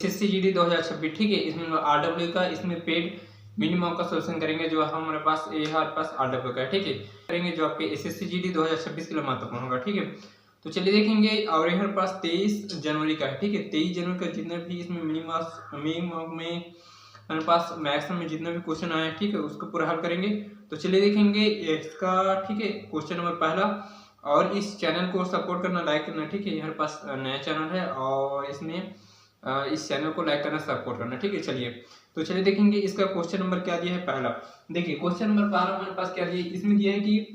SSC-GD 2026, ठीक है। इसमें RW का इसमें पेड मिनिमम का सोल्यूशन करेंगे जो हमारे पास RW का है, ठीक है। करेंगे जो आपके SSC-GD 2026 के लिए महत्वपूर्ण होगा, ठीक है। तो चलिए देखेंगे। और यहाँ पास 23 जनवरी का है, ठीक है। 23 जनवरी का जितने भी इसमें मिनिमम में हमारे पास मैक्सिमम में जितने भी क्वेश्चन आए, ठीक है, उसको पूरा हल करेंगे। तो चलिए देखेंगे इसका, ठीक है। क्वेश्चन नंबर पहला, और इस चैनल को सपोर्ट करना, लाइक करना, ठीक है। यहाँ पास नया चैनल है और इसमें इस चैनल को लाइक करना, सपोर्ट करना, ठीक है। चलिए तो चलिए देखेंगे इसका क्वेश्चन नंबर क्या दिया है। पहला देखिए, क्वेश्चन नंबर पहला हमारे पास क्या दिया है, इसमें दिया है कि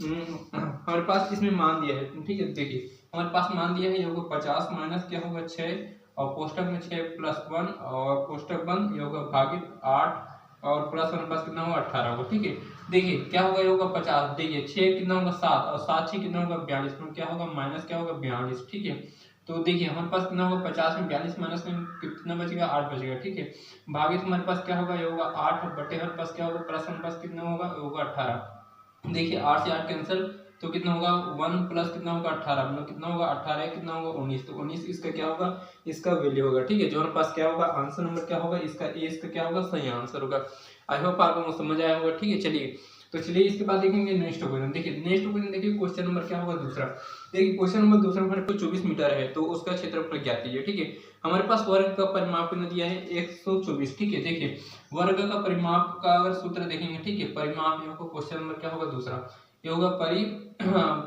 हमारे पास इसमें मान दिया है, ठीक है। देखिए हमारे पास मान दिया है, ये होगा 50 माइनस क्या होगा 6, और कोष्टक में 6 प्लस 1, और कोष्टक बंद, ये होगा भागित 8, और प्लस हमारे पास कितना होगा 18 होगा, ठीक है। देखिए क्या होगा, ये होगा 50, देखिए 6 कितना होगा 7, और 7 6 कितना होगा 42, में क्या होगा माइनस क्या होगा 42, ठीक है। तो देखिए हमारे पास कितना होगा 50 में 42 माइनस में कितना बचेगा 8 बचेगा, ठीक है। भागित हमारे पास क्या होगा, ये होगा 8 बटे हमारे पास क्या होगा प्लस हमारे पास कितना होगा, ये होगा 18। देखिए 8 से 8 कैंसिल, तो कितना होगा 1 प्लस कितना होगा 18, मतलब कितना होगा 18 कितना होगा 19, तो 19 इसका क्या होगा, इसका वैल्यू होगा, ठीक है। जो हमारे पास क्या होगा आंसर नंबर क्या होगा इसका, ए इसका क्या होगा सही आंसर होगा। आई होप आपको समझ आया होगा, ठीक है। चलिए तो चलिए इसके बाद देखेंगे नेक्स्ट क्वेश्चन। देखिए नेक्स्ट क्वेश्चन, देखिए क्वेश्चन नंबर क्या होगा दूसरा। देखिए क्वेश्चन नंबर दूसरा हमारे पास 24 मीटर है, तो उसका क्षेत्रफल ज्ञात कीजिए, ठीक है। हमारे पास वर्ग का परिमाप कितना दिया है 124, ठीक है। देखिए वर्ग का परिमाप का अगर सूत्र देखेंगे, ठीक है, परिमाप ये क्वेश्चन नंबर क्या होगा दूसरा, ये होगा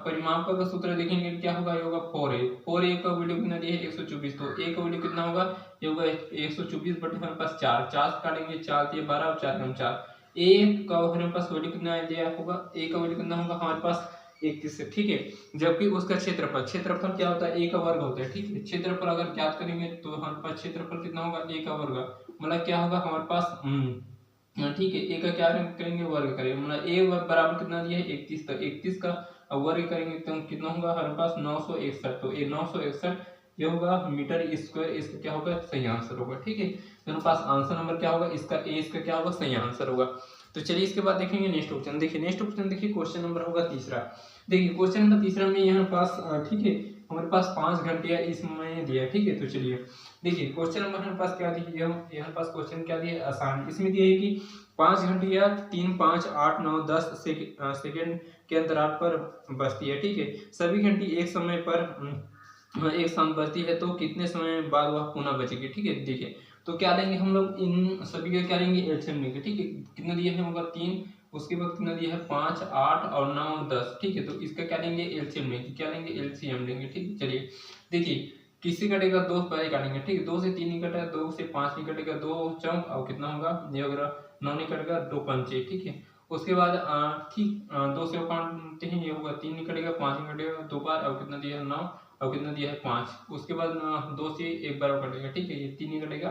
परिमाप का सूत्र देखेंगे क्या होगा, ये होगा 4a। 4a का वैल्यू कितना दिया है 124, तो a का वैल्यू कितना होगा, ये होगा 124 बटे हमारे पास 4, 4 काटेंगे 4 दिए 12 और 4 4, a का हमारे पास वैल्यू कितना दिया होगा, a का वैल्यू कितना होगा हमारे पास 31 है, ठीक है। जबकि उसका क्षेत्रफल क्या होता है, a का वर्ग होता है, ठीक है। क्षेत्रफल अगर ज्ञात करेंगे तो हमारे पास क्षेत्रफल कितना होगा a का वर्ग, मतलब क्या होगा हमारे पास ठीक है, a का क्या करेंगे वर्ग करेंगे, मतलब a बराबर कितना दिया है 31, तो 31 का वर्ग करेंगे तो कितना होगा हमारे पास 961, तो ये 961 ये होगा मीटर स्क्वायर, इसका क्या होगा सही आंसर होगा, ठीक है। तो हमारे पास आंसर नंबर क्या होगा इसका, ए इसका क्या होगा सही आंसर होगा। तो चलिए इसके बाद देखेंगे नेक्स्ट क्वेश्चन। देखिए नेक्स्ट क्वेश्चन, देखिए क्वेश्चन नंबर होगा तीसरा। देखिए क्वेश्चन नंबर तीसरा में यहाँ पास ठीक है, हमारे पास 5 घंटे इसमें दिया है, ठीक है। तो चलिए देखिए क्वेश्चन नंबर हमारे पास क्या दिया है, यहाँ पास क्वेश्चन क्या दिया है आसान, इसमें दिया है कि 5 घंटे या 3 5 8 9 10 सेकेंड के अंतराल पर बजती है, ठीक है। सभी घंटी एक समय पर एक साथ बजती है, तो कितने समय बाद वह पुनः बजेगी, ठीक है। देखिए तो क्या लेंगे हम लोग, इन सभी का क्या लेंगे एलसीएम लेंगे, ठीक है। कितना दिया है होगा 3, उसके बाद कितना दिया है 5 8 और 9 10, ठीक है। तो इसका क्या लेंगे एलसीएम लेंगे, क्या लेंगे एलसीएम लेंगे, ठीक है। चलिए देखिए किससे कटेगा 2 पहले काटेंगे, ठीक है। 2 से 3 नहीं कटेगा, 2 से 5 नहीं कटेगा, 2 चौक और कितना होगा ये अगर 9 नहीं कटेगा 2 पंचे, ठीक है। उसके बाद ठीक 2 से काटते हैं, ये होगा 3 नहीं कटेगा, 5 नहीं कटेगा 2 बार, और कितना दिया है 9, और कितना दिया है 5। उसके बाद 2 से 1 बार कटेगा, ठीक है। ये 3 नहीं कटेगा,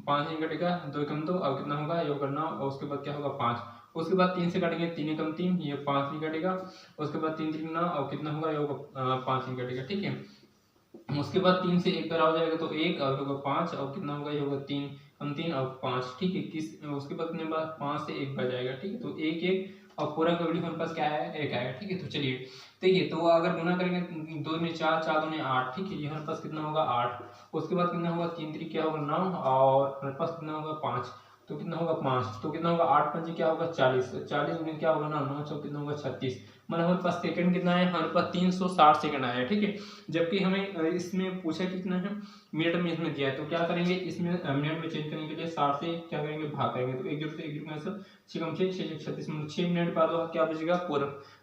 5 नहीं कटेगा, 2 कम 2, और कितना होगा ये होगा 9, और उसके बाद क्या होगा 5। उसके बाद 3 से काटेंगे, 3 कम 3, ये 5 नहीं कटेगा। उसके बाद 3 3 9, और कितना होगा ये होगा 5 नहीं कटेगा, ठीक है। उसके बाद 3 से 1 बार हो जाएगा तो 1, और होगा 5, और कितना होगा ये होगा 3 हम 3 और 5, ठीक है। उसके बाद कितने बार 5 से 1 बार जाएगा, ठीक है। तो 1 1 और पूरा का वैल्यू हमारे पास क्या है 1 आएगा, ठीक है। तो चलिए देखिए, तो अगर गुना करेंगे 2 में 4 4 दूनी 8, ठीक है। ये हमारे पास कितना होगा 8। उसके बाद कितना होगा 3 3 क्या होगा 9, और हमारे पास कितना होगा 5, तो कितना होगा 5, तो कितना होगा 8 5 क्या होगा 40, 40 में क्या होगा ना 9 6 कितना होगा 36, मतलब हमारे पास सेकंड कितना है हमारे पास 360 सेकंड आया है, ठीक है। जबकि हमें इसमें पूछा कितना है मिनट में इसमें दिया है, तो क्या करेंगे इसमें मिनट में चेंज करने के लिए 60 से क्या करेंगे भाग करेंगे, तो 1 0 से 1 0 कैंसिल, 6 कम 6 6 36 मिनट, 6 मिनट बाद वह क्या बजेगा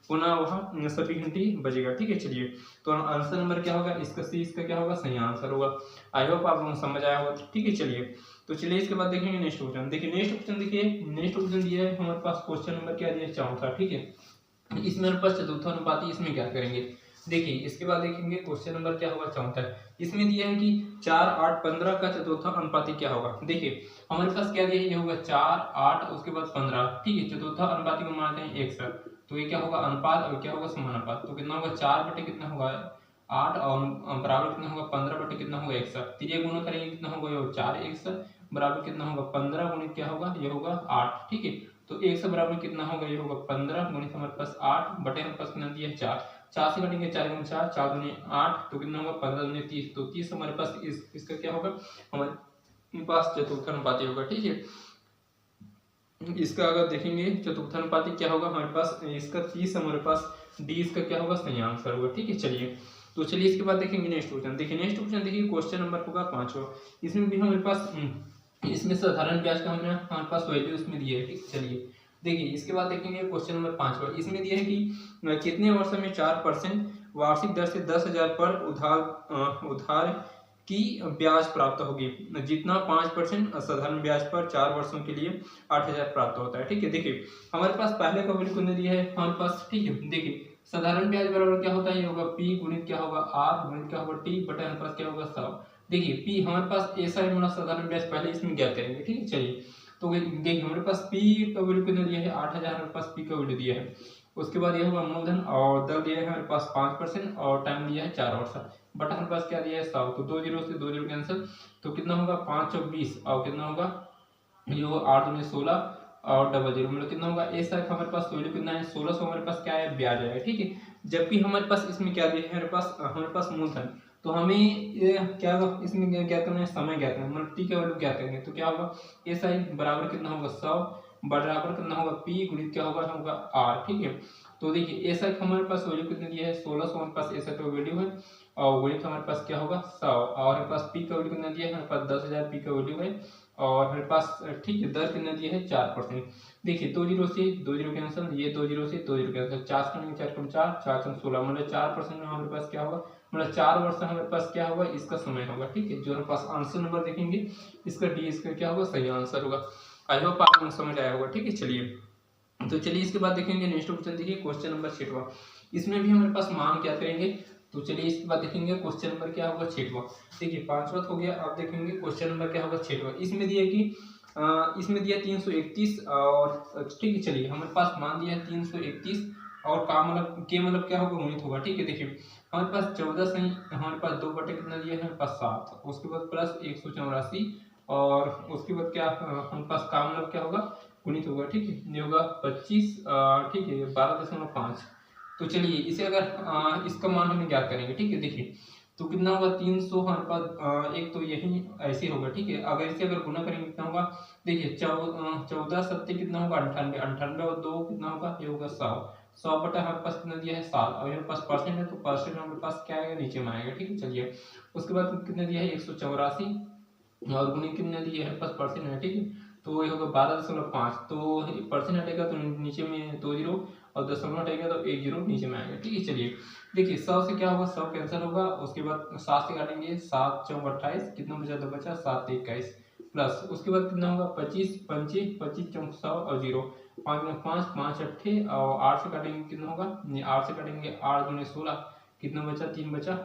पुनः वह सभी घंटी बजेगा, ठीक है। चलिए तो आंसर नंबर क्या होगा इसका, सी इसका क्या होगा सही आंसर होगा। आई होप आप लोगों को समझ आया होगा, ठीक है। चलिए तो चलिए इसके बाद देखेंगे नेक्स्ट क्वेश्चन। देखिए नेक्स्ट क्वेश्चन, देखिए नेक्स्ट क्वेश्चन दिया है हमारे पास क्वेश्चन नंबर क्या दिया है चौथा, ठीक है। इसमें हमारे पास चतुर्थानुपाती, इसमें क्या करेंगे देखिए इसके बाद देखेंगे क्वेश्चन नंबर क्या होगा चौथा। इसमें दिया है कि 4 8 15 का चतुर्था अनुपाती क्या होगा। देखिए हमारे पास क्या दिया है, ये होगा 4 8 उसके बाद 15, ठीक है। चतुर्था अनुपाती को मानते हैं 1 सर, तो ये क्या होगा अनुपात और क्या होगा समानुपात, तो कितना होगा 4 बटे कितना होगा 8, और बराबर कितना होगा 15 बटे कितना होगा 1 सर, तो ये गुना करेंगे कितना होगा ये 4 1 सर बराबर कितना होगा 15 गुणित क्या होगा ये होगा 8, ठीक है। तो 1 से बराबर कितना होगा ये होगा 15 गुणित हमारे पास 8 बटे हमारे पास कितना दिया है 4, 4 से कटेंगे 4 गुणे 4 दूनी 8, तो कितना होगा 15 दूनी 30, तो 30 हमारे पास इसका क्या होगा हमारे पास चतुर्थानुपाती होगा। ठीक है, इसका अगर देखेंगे चतुर्थानुपाती क्या होगा हमारे पास, इसका 30 हमारे पास, डी इसका क्या होगा, सही आंसर होगा। ठीक है, चलिए तो चलिए इसके बाद देखेंगे नेक्स्ट क्वेश्चन। देखिए नेक्स्ट क्वेश्चन, देखिए क्वेश्चन नंबर होगा 5वां। इसमें भी हमारे पास इसमें साधारण ब्याज का हमारे पास वैल्यू उसमें दिया है। ठीक, चलिए देखिए इसके बाद देखेंगे क्वेश्चन नंबर 5वां। इसमें दिया है कि कितने वर्ष में 4% वार्षिक दर से 10,000 पर उधार की ब्याज प्राप्त होगी, जितना 5% साधारण ब्याज पर 4 वर्षों के लिए 8,000 प्राप्त होता है। ठीक है, देखिए हमारे पास पहले का वैल्यू कितने दिया है हमारे पास। ठीक है, देखिए साधारण ब्याज बराबर क्या होता है, ये होगा पी गुणित क्या होगा आर गुणित क्या होगा टी बटा हमारे पास क्या होगा 100। देखिए पी हमारे पास ऐसा है, मतलब साधारण ब्याज पहले इसमें ज्ञात करेंगे। ठीक है, चलिए तो देखिए हमारे पास पी का वैल्यू कितना दिया है 8,000, हमारे पास पी का वैल्यू दिया है। उसके बाद ये होगा मूलधन और दर दिया है हमारे पास 5% और टाइम दिया है 4 वर्ष, बट हमारे पास क्या दिया है 100। तो 2 जीरो से 2 जीरो कैंसिल, तो कितना होगा 5 और 20 और कितना होगा ये होगा 8 में 16 और डबल जीरो, मतलब कितना होगा ऐसा हमारे पास वैल्यू कितना है 1600 हमारे पास क्या है ब्याज आएगा। ठीक है, जबकि हमारे पास इसमें क्या दिया है हमारे पास मूलधन, तो हमें ये क्या इसमें क्या करना है समय ज्ञात करना है, मतलब टी का वैल्यू ज्ञात करेंगे। तो क्या होगा ऐसा ही बराबर कितना होगा 100 बराबर कितना होगा पी गुणित क्या होगा आर। ठीक है, तो देखिए ऐसा हमारे पास वैल्यू कितने दिया है 1600 हमारे पास ऐसा तो वैल्यू है, और गुणित हमारे पास क्या होगा 100 और हमारे पास पी का वैल्यू कितना दिया है हमारे पास 10,000 पी का वैल्यू है, और हमारे पास ठीक है दर कितना दिया है 4%। देखिए 2 जीरो से 2 जीरो कैंसिल, ये 2 जीरो से 2 जीरो कैंसिल, 4 करेंगे 4 कम 4 4 कम 16, मतलब 4% में हमारे पास क्या होगा, मतलब 4 वर्ष हमारे पास क्या होगा इसका समय होगा। ठीक है, जो हमारे पास आंसर नंबर देखेंगे इसका डी इसका क्या होगा सही आंसर होगा। आई होप आप लोग समझ आया होगा। ठीक है, चलिए तो चलिए इसके बाद देखेंगे नेक्स्ट क्वेश्चन। देखिए क्वेश्चन नंबर 6वां, इसमें भी हमारे पास मान क्या करेंगे। तो चलिए इसके बाद देखेंगे क्वेश्चन नंबर क्या होगा 6वां। देखिए 5वां हो गया, अब देखेंगे क्वेश्चन नंबर क्या होगा 6वां। इसमें दिया कि इसमें दिया 331 और ठीक है चलिए हमारे पास मान दिया है 331 और का मतलब के मतलब क्या होगा गुणित होगा। ठीक है, देखिए हमारे पास 14 से हमारे पास 2 बटे कितना दिया है हमारे पास 7, उसके बाद प्लस 184 और उसके बाद क्या हमारे पास का मतलब क्या होगा गुणित होगा। ठीक है, ये होगा 25 ठीक है 12.5। तो चलिए इसे अगर इसका मान हमें ज्ञात करेंगे। ठीक है, देखिए तो कितना होगा 300 हमारे पास एक तो यही ऐसे होगा। ठीक है, अगर इसे अगर गुना करेंगे कितना होगा, देखिए 14 सत्ते कितना होगा 98, 98 और 2 कितना होगा ये होगा 100, 100 बटा हमारे पास कितना दिया है 7 और हमारे पास परसेंट है तो परसेंट हमारे पास क्या आएगा नीचे में आएगा। ठीक है, चलिए उसके बाद कितना दिया है 184 और गुणित कितना दिया है पास परसेंट है। ठीक है, तो ये होगा 12.5, तो परसेंट हटेगा तो नीचे में 2 जीरो और दशमलव हटेगा तो 1 जीरो नीचे में आएगा। ठीक है, चलिए देखिए 100 से क्या होगा 100 कैंसिल होगा, उसके बाद 7 से काटेंगे 7 चौक 28 कितना बचा 2 बचा 7 21 प्लस उसके बाद कितना होगा 25 25 25 चौक 100 और जीरो 5 में 5 5 अट्ठे और 8 से काटेंगे कितना होगा 8 से काटेंगे 8 दूनी 16 कितना बचा 3 बचा।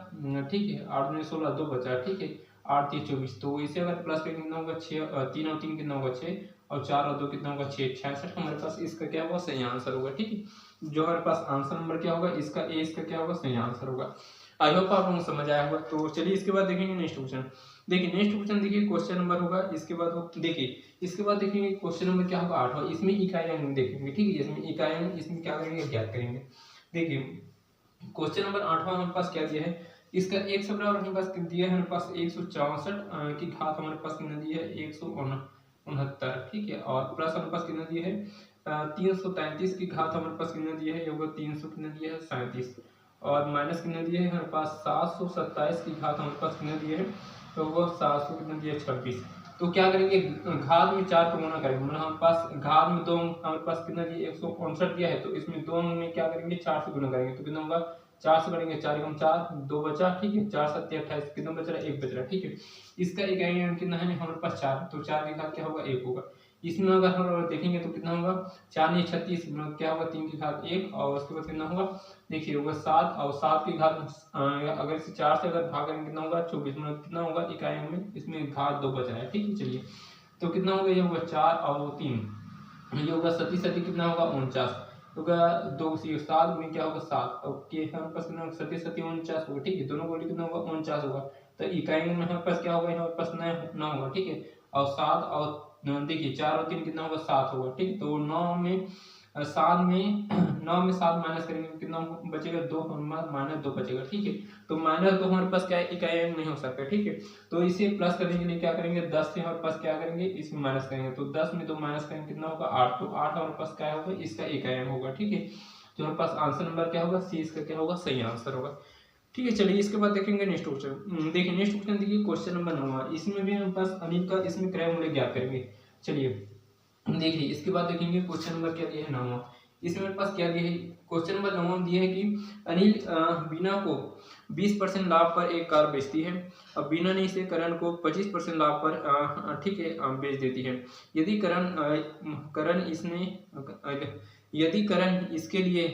ठीक है 8 दूनी 16 2 बचा। ठीक है 8 3 24, तो इसे अगर प्लस करेंगे कितना होगा 6 3 और 3 कितना होगा 6 और 4 और 2 कितना होगा 6 66 हमारे पास इसका क्या होगा सही आंसर होगा। ठीक है, जो हमारे पास आंसर नंबर क्या होगा इसका ए इसका क्या होगा सही आंसर होगा। आई होप आप लोगों को समझ आया होगा। तो चलिए इसके बाद देखेंगे नेक्स्ट क्वेश्चन। देखिए नेक्स्ट क्वेश्चन देखिए क्वेश्चन नंबर होगा इसके बाद देखिए इसके बाद देखेंगे क्वेश्चन नंबर क्या होगा 8वां। इसमें इकाई अंक देखेंगे। ठीक है, इसमें इकाई अंक इसमें क्या करेंगे ज्ञात करेंगे। देखिए क्वेश्चन नंबर 8वां हमारे पास क्या दिया है, इसका एक सौ बराबर हमारे पास दिया है हमारे पास 164 की घात हमारे पास कितना दिया है 169। ठीक है, और प्लस हमारे पास कितना दिया है 333 की घात हमारे पास कितना दिया है ये होगा 300 कितना दिया है 37 और माइनस कितना दिया है हमारे पास 727 की घात हमारे पास कितना दिया है तो वो 700 कितना दिया है 26। तो क्या करेंगे घात में 4 को गुना करेंगे, मतलब हमारे पास घात में 2 हमारे पास कितना दिया 159 दिया है तो इसमें 2 में क्या करेंगे 4 से गुना करेंगे तो कितना होगा 4 से करेंगे 4 कम 4 2 बचा। ठीक है 4 7 28 कितना बच रहा है 1 बच रहा है। ठीक है, इसका इकाई अंक कितना है हमारे पास 4, तो 4 के घात क्या होगा 1 होगा। इसमें अगर हम देखेंगे तो कितना होगा 4 नहीं 36 क्या होगा 3 की घात 1 और उसके बाद कितना होगा देखिए होगा 7 और 7 की घात अगर इसे 4 से अगर भाग करेंगे कितना होगा 24, मतलब कितना होगा इकाई में इसमें घात 2 बच रहा है। ठीक है, चलिए तो कितना होगा ये होगा 4 और 3 ये होगा 37 कितना होगा 49 होगा 2 से 7 में क्या होगा 7 और के हमारे पास कितना 37 49 होगा। ठीक है, दोनों को कितना होगा 49 होगा, तो इकाई में हमारे पास क्या होगा हमारे पास 9 होगा। ठीक है, और 7 और देखिए 4 और 3 कितना होगा 7 होगा। ठीक है, तो 9 में 7 में 9 में 7 माइनस करेंगे कितना बचेगा 2, माइनस 2 बचेगा। ठीक है, तो माइनस 2 हमारे पास क्या है, इकाई अंक नहीं हो सकता। ठीक है, तो इसे प्लस करने के लिए क्या करेंगे, 10 से हमारे पास क्या करेंगे, इसमें माइनस करेंगे, तो 10 में 2 माइनस करेंगे कितना होगा 8, तो 8 हमारे पास क्या होगा, इसका इकाई अंक होगा। ठीक है, तो हमारे पास आंसर नंबर क्या होगा, सी इसका क्या होगा, सही आंसर होगा। ठीक है, चलिए इसके बाद देखेंगे नेक्स्ट क्वेश्चन। देखिए नेक्स्ट क्वेश्चन देखिए क्वेश्चन नंबर 9, इसमें भी हमारे पास अनिल का इसमें क्रय मूल्य ज्ञात करेंगे। चलिए देखिए इसके बाद देखेंगे क्वेश्चन नंबर क्या दिया है 9, इसमें मेरे पास क्या दिया है, क्वेश्चन नंबर 9 दिया है कि अनिल बीना को 20% लाभ पर एक कार बेचती है, अब बीना ने इसे करण को 25% लाभ पर ठीक है बेच देती है। यदि करण इसके लिए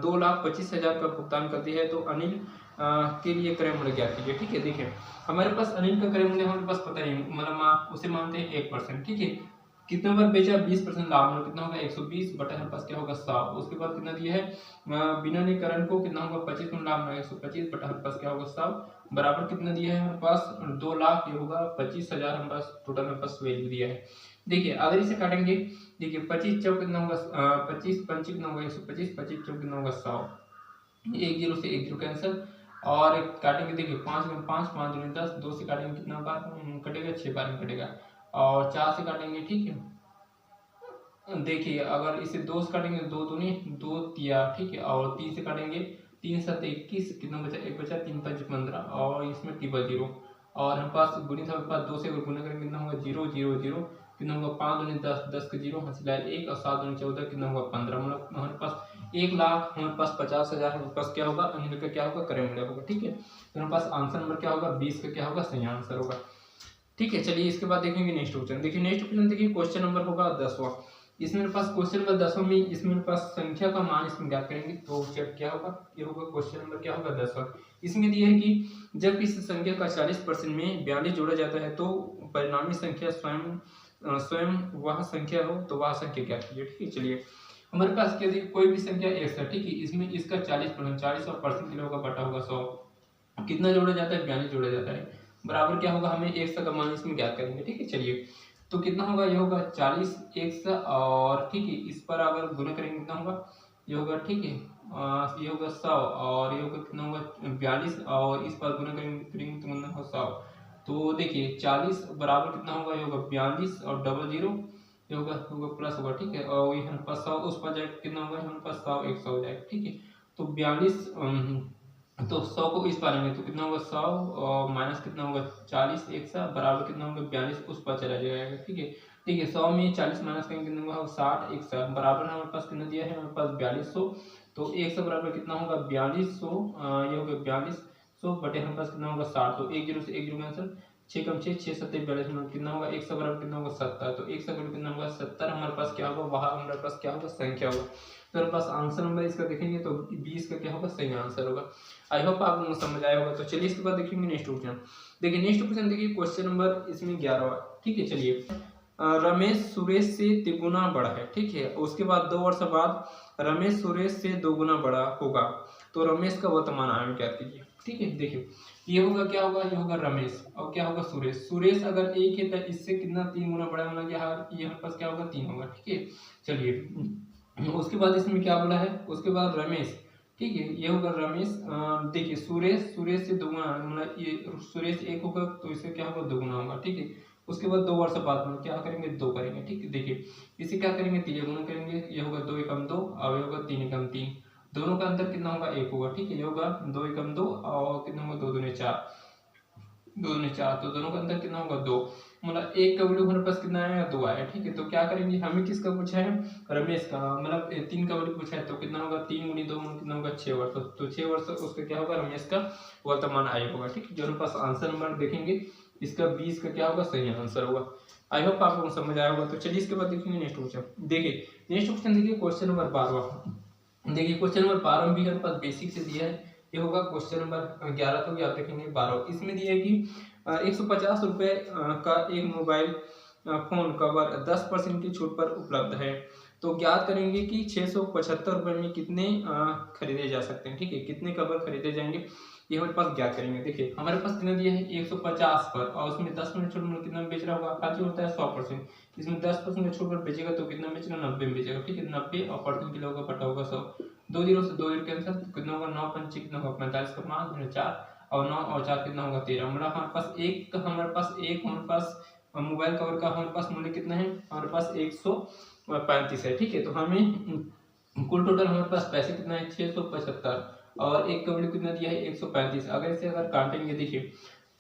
2,25,000 का भुगतान करती है तो अनिल के लिए क्रय मूल्य ज्ञात कीजिए। ठीक है, देखिए हमारे पास अनिल का क्रय मूल्य हमारे पास पता नहीं, मतलब उसे मानते हैं 1%। ठीक है, कितना बार बेचा, 20% लाभ में कितना होगा 120 बटा हमारे पास क्या होगा 100। उसके बाद कितना दिया है, बिना ने करण को कितना होगा 25% लाभ में 125 बटा हमारे पास क्या होगा 100 बराबर कितना दिया है हमारे पास 2 लाख, ये होगा 25,000 हमारे पास टोटल हमारे पास वैल्यू दिया है। देखिए अगर इसे काटेंगे, देखिए 25 चौक कितना होगा 25 पंची कितना होगा 125, 25 चौक कितना होगा 100, 1 0 से 1 0 कैंसिल, और काटेंगे देखिए 5 में 5, 5 दूनी 10, 2 से काटेंगे कितना बार कटेगा 6 बार में कटेगा, और 4 से काटेंगे। ठीक है, देखिए अगर इसे 2 से काटेंगे 2 दूनी 2 तिया, ठीक है, और 3 से काटेंगे 3 7 21, कितना बचा 1 बचा, 3 5 15, और इसमें टिबल 0, और हमारे पास गुणित हमारे पास 2 से गुणा करेंगे कितना होगा 0 0 0, कितना होगा 5 दूनी 10, 10 के 0 हासिल 1, और 7 दूनी 14, कितना होगा 15, मतलब हमारे पास 1,50,000 हमारे पास 50,000 हमारे पास क्या होगा अनिल का क्या होगा क्रय मूल्य होगा। ठीक है, तो हमारे पास आंसर नंबर क्या होगा 20 का क्या होगा सही आंसर होगा। ठीक है, चलिए इसके बाद देखेंगे नेक्स्ट क्वेश्चन। देखिए नेक्स्ट क्वेश्चन देखिए क्वेश्चन नंबर होगा 10वां, इसमें मेरे पास क्वेश्चन नंबर 10वां में इसमें मेरे पास संख्या का मान इसमें ज्ञात करेंगे, तो चेक क्या होगा, ये होगा क्वेश्चन नंबर क्या होगा 10वां। इसमें दिया है कि जब इस संख्या का 40% में 42 जोड़ा जाता है तो परिणामी संख्या स्वयं वह संख्या हो, तो वह संख्या क्या कीजिए। ठीक है, चलिए हमारे पास क्या देखिए कोई भी संख्या x है, ठीक है, इसमें इसका 40% और परसेंट किलो का बटा होगा 100, कितना जोड़ा जाता है 42 जोड़ा जाता है, बराबर क्या होगा हमें x का मान इसमें ज्ञात करेंगे। ठीक है, चलिए तो कितना होगा, ये होगा 40x, और ठीक है इस पर अगर गुणा करेंगे कितना होगा, ये होगा ठीक है ये होगा 100, और ये होगा कितना होगा 42, और इस पर गुणा करेंगे तो कितना होगा 100, तो देखिए 40 बराबर कितना होगा, ये होगा 42 और डबल 0 ये होगा प्लस होगा। ठीक है, और ये हमारे पास 100 उस पर जाए कितना होगा हमारे पास 100 100 हो जाएगा। ठीक है, तो 42 तो 100 को इस पार लेंगे तो कितना होगा 100 और माइनस कितना होगा 40 100 बराबर कितना होगा 42 उस पर चला जाएगा। ठीक है, ठीक है 100 में 40 माइनस करेंगे कितना होगा 60 100 बराबर हमारे पास कितना दिया है हमारे पास 4200, तो 100 बराबर कितना होगा 4200, ये होगा 4200 बटे हमारे पास कितना होगा 60, तो 1 0 से 1 0 कैंसिल, 6 कम 6 6 7 42 कितना होगा 100 बराबर कितना होगा 70, तो 100 बराबर कितना होगा 70 हमारे पास क्या होगा वहाँ हमारे पास क्या होगा संख्या होगा, तो हमारे पास आंसर नंबर इसका देखेंगे तो 20 का क्या होगा सही आंसर होगा। आई होप आप लोगों को समझ आया होगा। तो चलिए इसके बाद देखेंगे नेक्स्ट क्वेश्चन। देखिए नेक्स्ट क्वेश्चन देखिए क्वेश्चन नंबर इसमें 11वां। ठीक है, चलिए रमेश सुरेश से 3 गुना बड़ा है। ठीक है, उसके बाद 2 वर्ष बाद रमेश सुरेश से 2 गुना बड़ा होगा, तो रमेश का वर्तमान आय क्या कीजिए। ठीक है, देखिए ये होगा क्या होगा, ये होगा रमेश और क्या होगा सुरेश। सुरेश अगर 1 है तो इससे कितना 3 गुना बड़ा होना, ये हमारे पास क्या होगा 3 होगा। ठीक है, चलिए उसके बाद इसमें क्या बोला है, उसके बाद रमेश। ठीक है, ये होगा रमेश। देखिए सुरेश से 2 गुना, मतलब ये सुरेश 1 होगा तो इससे क्या होगा 2 गुना होगा। ठीक है, उसके बाद 2 वर्ष बाद में क्या करेंगे 2 करेंगे। ठीक है, देखिए इसे क्या करेंगे 3 गुना करेंगे, ये होगा 2 एकम 2 और ये होगा 3 एकम 3, दोनों का अंतर कितना होगा 1 होगा। ठीक है, ये होगा 2 एकम 2 और कितना होगा 2 दूनी 4, 2 दूनी 4, तो दोनों का अंतर कितना होगा 2, मतलब 1 का वैल्यू हमारे पास कितना आएगा 2 आया। ठीक है, तो क्या करेंगे हमें किसका पूछा है रमेश का, मतलब 3 का वैल्यू पूछा है, तो कितना होगा 3 गुनी 2 कितना होगा 6 वर्ष, तो 6 वर्ष उसका क्या होगा रमेश का वर्तमान आय होगा। ठीक है, जो हमारे पास आंसर नंबर देखेंगे इसका 20 का क्या होगा सही आंसर होगा। आई होप आप लोगों को समझ आया होगा। तो चलिए इसके बाद देखेंगे नेक्स्ट क्वेश्चन। देखिए नेक्स्ट क्वेश्चन देखिए क्वेश्चन नंबर 12। देखिए क्वेश्चन नंबर 12 भी हमारे पास बेसिक से दिया है, ये होगा क्वेश्चन नंबर 11, तो आप देखेंगे 12। इसमें दिया है कि 150 रुपये का एक मोबाइल फोन कवर 10% की छूट पर उपलब्ध है, तो ज्ञात करेंगे कि 675 रुपये में कितने खरीदे जा सकते हैं। ठीक है, कितने कवर खरीदे जाएंगे, ये हमारे पास ज्ञात करेंगे। देखिए हमारे पास कितना दिया है 150 पर, और उसमें 10% छूट में कितना बेच रहा होगा, आज होता है 100%, इसमें 10% छूट पर बेचेगा तो कितना बेचेगा, 90 में बेचेगा। ठीक है, 90 और परसेंट के लिए होगा बटा होगा 100, 2 जीरो से 2 जीरो कैंसिल, तो कितना होगा 9 पंचे कितना होगा 45 का 5 4, और 9 और 4 कितना होगा 13। मतलब हमारे पास मोबाइल कवर का हमारे पास मूल्य कितना है, हमारे पास 135 है। ठीक है, तो हमें कुल टोटल हमारे पास पैसे कितना है 675, और एक का वैल्यू कितना दिया है 135। अगर काटेंगे, देखिए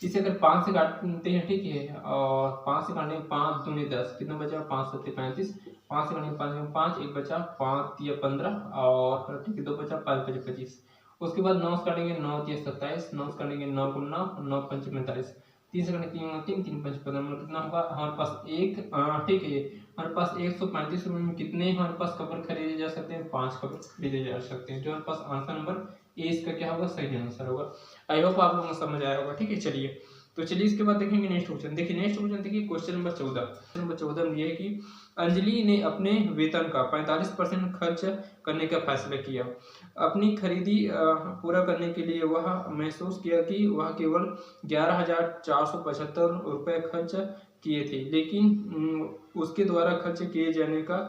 इसे अगर 5 से काटते हैं, ठीक है, और 5 से काटेंगे 5 दूनी 10, कितना बचा 5 7 35, 5 से काटेंगे 5 5, एक बचा 5 या 15, और ठीक है 2 बचा 5 5 25। उसके बाद 9 से काटेंगे 9 या 27, 9 से काटेंगे 9 को 9, 9 पंच 45, 3 से काटेंगे 3 3 3 पंच 15, मतलब कितना होगा हमारे पास ठीक है हमारे पास 135 रुपये में कितने हमारे पास कवर खरीदे जा सकते हैं, 5 कवर खरीदे जा सकते हैं, जो हमारे पास आंसर नंबर ए इसका क्या होगा, सही आंसर होगा। आई होप आप लोगों को समझ आया होगा। ठीक है, चलिए तो चलिए इसके बाद देखेंगे नेक्स्ट क्वेश्चन। देखिए नेक्स्ट क्वेश्चन देखिए क्वेश्चन नंबर 14। क्वेश्चन नंबर 14 में ये है कि अंजलि ने अपने वेतन का 45% खर्च करने का फैसला किया। अपनी खरीदी पूरा करने के लिए वह महसूस किया कि वह केवल 11,475 रुपये खर्च किए थे, लेकिन उसके द्वारा खर्च किए जाने का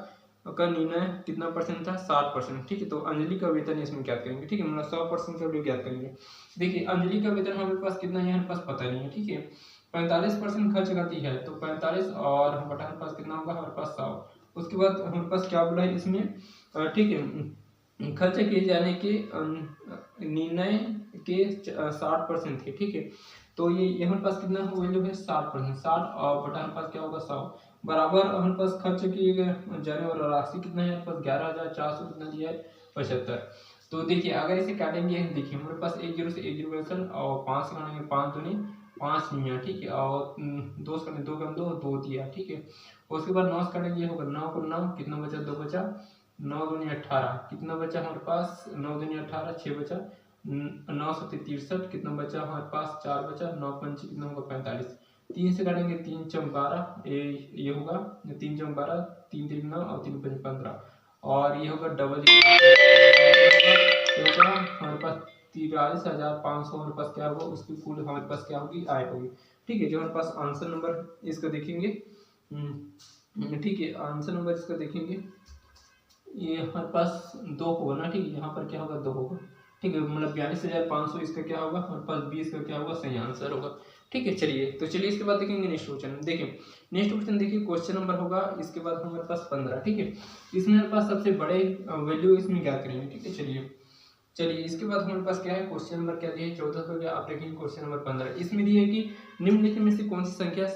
निर्णय कितना परसेंट था, 60%। ठीक है, तो अंजलि का वेतन इसमें ज्ञात करेंगे। ठीक है, मतलब 100% का भी ज्ञात करेंगे। देखिए अंजलि का वेतन हमारे पास कितना है, हमारे पास पता नहीं है। ठीक है, 45% खर्च करती है, तो 45 और बटा हमारे पास कितना होगा, हमारे पास 100। उसके बाद हमारे पास क्या बोला है इसमें, ठीक है, खर्च किए जाने के निर्णय के 60% थे। ठीक है, तो ये हमारे पास कितना वैल्यू है 60%, 60 और बटा हमारे पास क्या होगा 100, बराबर हमारे पास खर्च किए गए जाने वाला राशि कितना है, हमारे पास 11,400 कितना दिया है 75। तो देखिए अगर इसे काटेंगे, देखिए हमारे पास 1 जीरो से 1 जीरो कैंसिल, और 5 से काटेंगे 5 दूनी 5 नहीं है। ठीक है, और 2 से काटेंगे 2 कम 2 2 दिया। ठीक है, उसके बाद 9 से काटेंगे होगा 9 को 9, कितना बचा 2 बचा, 9 दूनी 18, कितना बचा हमारे पास 9 दूनी 18, 6 बचा, 9 7 63, कितना बचा हमारे पास 4 बचा, 9 पंच कितना होगा 45, 3 से काटेंगे 3 चम 12, ये होगा 3 चम 12, 3 3 9 और 3 5 15, और ये होगा डबल होगा हमारे पास 43,500 हमारे पास क्या होगा, उसकी कुल हमारे पास क्या होगी, आय होगी। ठीक है, जो हमारे पास आंसर नंबर इसका देखेंगे, ठीक है आंसर नंबर इसका देखेंगे, ये हमारे पास 2 होगा ना। ठीक है, यहाँ पर क्या होगा 2 होगा। ठीक है, मतलब 42,500 इसका क्या होगा, हमारे पास 20 का क्या होगा, सही आंसर होगा। ठीक है, चलिए तो चलिए इसके बाद देखेंगे नेक्स्ट क्वेश्चन। देखिए नेक्स्ट क्वेश्चन देखिए क्वेश्चन नंबर होगा इसके बाद हमारे पास 15। ठीक है, इसमें हमारे पास सबसे बड़े वैल्यू इसमें क्या करेंगे। ठीक है, चलिए इसके बाद हमारे पास क्या है, क्वेश्चन नंबर क्या दिया है 14 हो गया। आप देखेंगे क्वेश्चन नंबर 15, इसमें दिया है कि निम्नलिखित में से कौन सी संख्या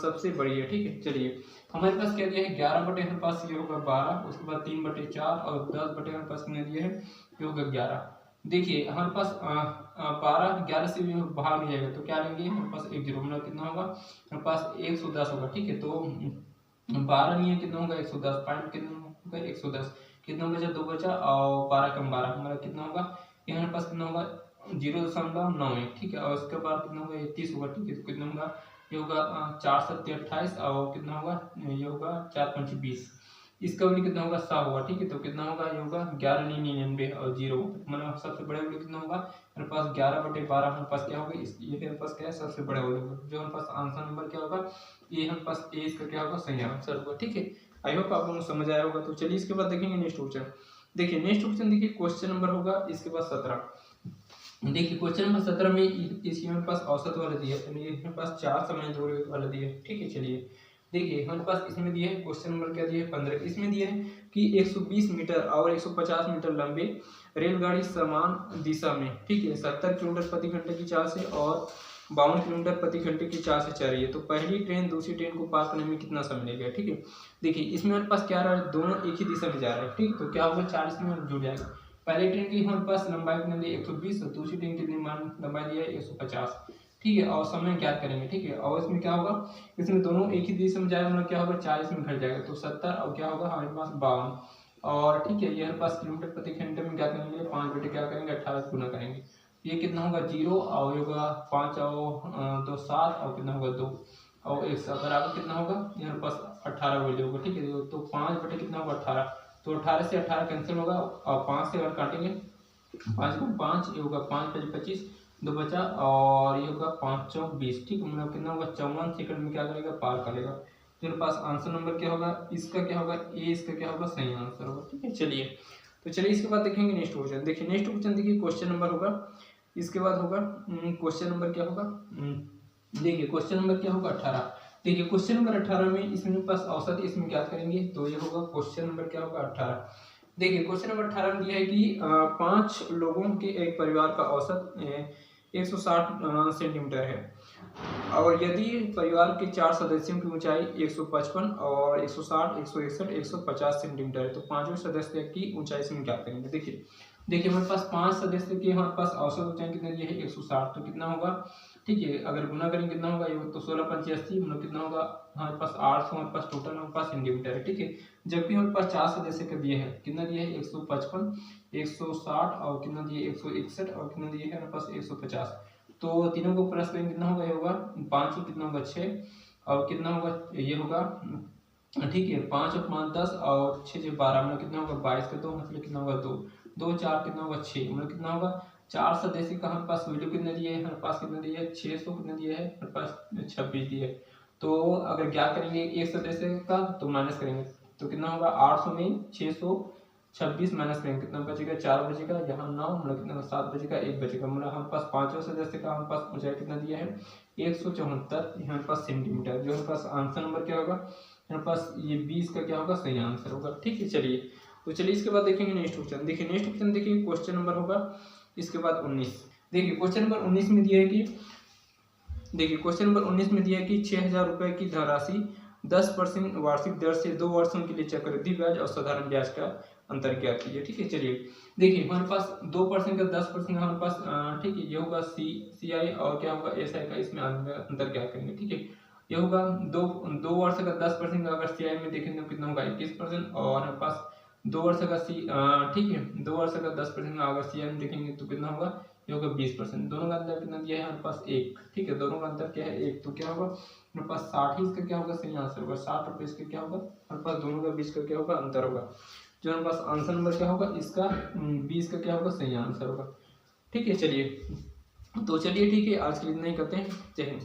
सबसे बड़ी है। ठीक है, चलिए हमारे पास क्या दिया है 11 बटे हमारे पास ये होगा 12, उसके बाद 3 बटे 4 और 10 बटे हमारे पास कितना दिया है, ये होगा 11। देखिए हमारे पास 12 11 से भी बाहर नहीं जाएगा, तो क्या लेंगे हमारे पास 1 जीरो, मतलब कितना होगा हमारे पास 110 होगा। ठीक है, तो 12 नहीं है, कितना होगा 110, पॉइंट कितना होगा 110, कितना बचा 2 बचा, और 12 कम 12 हमारा कितना होगा, ये हमारे पास कितना होगा 0.91। ठीक है, और उसके बाद कितना होगा 30 होगा। ठीक है, तो कितना होगा, ये होगा 4 7 28, और कितना होगा, ये होगा 4 5 20, इसका वैल्यू कितना होगा 100 होगा। ठीक है, तो कितना होगा, ये होगा 11,99 और 0, मतलब सबसे बड़ा वैल्यू कितना होगा हमारे पास 11 बटे 12 हमारे पास क्या होगा, ये हमारे पास क्या है सबसे बड़ा वैल्यू, जो हमारे पास आंसर नंबर क्या होगा, ये हमारे पास ए इसका क्या होगा, सही आंसर होगा। ठीक है, आई होप आप लोगों को समझ आया होगा। तो चलिए इसके बाद देखेंगे नेक्स्ट क्वेश्चन। देखिए नेक्स्ट क्वेश्चन देखिए क्वेश्चन नंबर होगा इसके बाद 17। देखिए क्वेश्चन नंबर 17 में इसके हमारे पास औसत वाला दिया है, यानी हमारे पास 4 समय दूरी वाला दिया है। ठीक है, चलिए देखिए हमारे पास इसमें दिया है क्वेश्चन नंबर क्या दिया है 15, इसमें दिया है कि 120 मीटर और 150 मीटर लंबे रेलगाड़ी समान दिशा में, ठीक है, 70 किलोमीटर प्रति घंटे की चाल से और 52 किलोमीटर प्रति घंटे की चाल से चल रही है। तो पहली ट्रेन दूसरी ट्रेन को पार करने में कितना समय लगेगा। ठीक है, देखिए इसमें हमारे पास क्या रहा है, दोनों एक ही दिशा में जा रहे हैं। ठीक, तो क्या होगा 40 में जुड़ जाएगा। पहली ट्रेन की हमारे पास लंबाई कितनी दी 120 और दूसरी ट्रेन की लंबाई दी है 150। ठीक है, और समय ज्ञात करेंगे। ठीक है, और इसमें क्या होगा, इसमें दोनों एक ही दिशा में जाएगा, मतलब क्या होगा 40 में घट जाएगा, तो 70 और क्या होगा हमारे पास 52। और ठीक है, ये हमारे पास किलोमीटर प्रति घंटे में क्या करेंगे 5 बटे क्या करेंगे 18 गुना करेंगे, ये कितना होगा 0 और होगा 5 और 2 7 और कितना होगा 2 और 1 बराबर कितना होगा, ये हमारे पास 18 वैल्यू होगा। ठीक है, तो 5 बटे कितना होगा 18, तो 18 से 18 कैंसिल होगा और 5 से अगर काटेंगे 5 को 5, ये होगा 5 5 25, 2 बचा और ये होगा 5 चौक 20, ठीक है, मतलब कितना होगा 54 सेकंड में क्या करेगा, पार करेगा। तो मेरे पास आंसर नंबर क्या होगा, इसका क्या होगा, ए इसका क्या होगा, सही आंसर होगा। ठीक है, चलिए तो चलिए इसके बाद देखेंगे नेक्स्ट क्वेश्चन। देखिए नेक्स्ट क्वेश्चन, देखिए क्वेश्चन नंबर होगा, इसके बाद होगा क्वेश्चन नंबर क्या होगा, देखिए क्वेश्चन नंबर क्या होगा 18। देखिए क्वेश्चन नंबर 18 में इसमें पास औसत इसमें क्या करेंगे, तो ये होगा क्वेश्चन नंबर क्या होगा 18। देखिए क्वेश्चन नंबर 18 में दिया है कि 5 लोगों के एक परिवार का औसत 160 सेंटीमीटर है और यदि परिवार के 4 सदस्यों की ऊंचाई 155 और 160, 161, 150 सेंटीमीटर है, तो पांचों सदस्य की ऊंचाई इसमें क्या करेंगे। देखिए हमारे पास 5 सदस्य की हमारे पास औसत ऊंचाई कितनी दी है 160, तो कितना होगा, ठीक है, अगर गुना करेंगे कितना होगा, ये तो 16 पंचे 80, मतलब कितना होगा हमारे पास 800, हमारे पास टोटल हमारे पास सेंटीमीटर है। ठीक है, जबकि हमारे पास 4 सदस्य का दिए है, कितना दिया है 155, 160 और कितना दिए 161 और कितना दिए है हमारे पास 150। तो तीनों को प्लस करेंगे कितना होगा, ये होगा 5 और कितना होगा 6 और कितना होगा ये होगा, ठीक है, 5 और 5 10 और 6 12, मतलब कितना होगा 22 का 2, मतलब कितना होगा 2 2 4 कितना होगा 6, मतलब कितना होगा 4 सदस्य का हमारे पास वैल्यू कितने दिए है, हमारे पास कितने दिए है 600, कितने दिए है हमारे पास 26 दिए है। तो अगर क्या करेंगे एक सदस्य का, तो माइनस करेंगे तो कितना होगा 800 में 626 माइनस करेंगे कितना बचेगा 4 बचेगा, यहाँ 9, मतलब कितना 7 बचेगा 1 बचेगा, मतलब हमारे पास पांचों सदस्य का हमारे पास ऊंचाई कितना दिया है 174 हमारे पास सेंटीमीटर। जो हमारे पास आंसर नंबर क्या होगा हमारे पास, ये 20 का क्या होगा, सही आंसर होगा। ठीक है, चलिए तो चलिए इसके बाद देखेंगे नेक्स्ट क्वेश्चन। देखिए नेक्स्ट क्वेश्चन, देखिए क्वेश्चन नंबर होगा इसके बाद 19। देखिए क्वेश्चन नंबर 19 में दिया है कि, देखिए क्वेश्चन नंबर 19 में दिया है कि 6000 रुपए की धनराशि 10% वार्षिक दर से 2 वर्षों के लिए चक्रवृद्धि ब्याज और साधारण ब्याज का अंतर क्या कीजिए। ठीक है, चलिए देखिए हमारे पास 2% का 10% हमारे पास, ठीक है, ये होगा CI और क्या होगा SI का, इसमें अंतर क्या करेंगे। ठीक है, ये होगा 2 वर्ष का 10% का अगर CI में देखेंगे तो कितना होगा 21% और हमारे पास 2 वर्ष का ठीक है 2 वर्ष का 10% का अगर CI में देखेंगे तो कितना होगा, ये होगा 20%। दोनों का अंतर कितना दिया है हमारे पास 1। ठीक है, दोनों का अंतर क्या है 1, तो क्या होगा हमारे पास 60 ही इसका क्या होगा, सही आंसर होगा। 60 रुपये इसका क्या होगा हमारे पास, दोनों का बीच का क्या होगा अंतर होगा। जो हमारे पास आंसर नंबर क्या होगा इसका 20 का क्या होगा, सही आंसर होगा। ठीक है, चलिए तो चलिए ठीक है, आज के लिए इतना ही करते हैं। जय हिंद।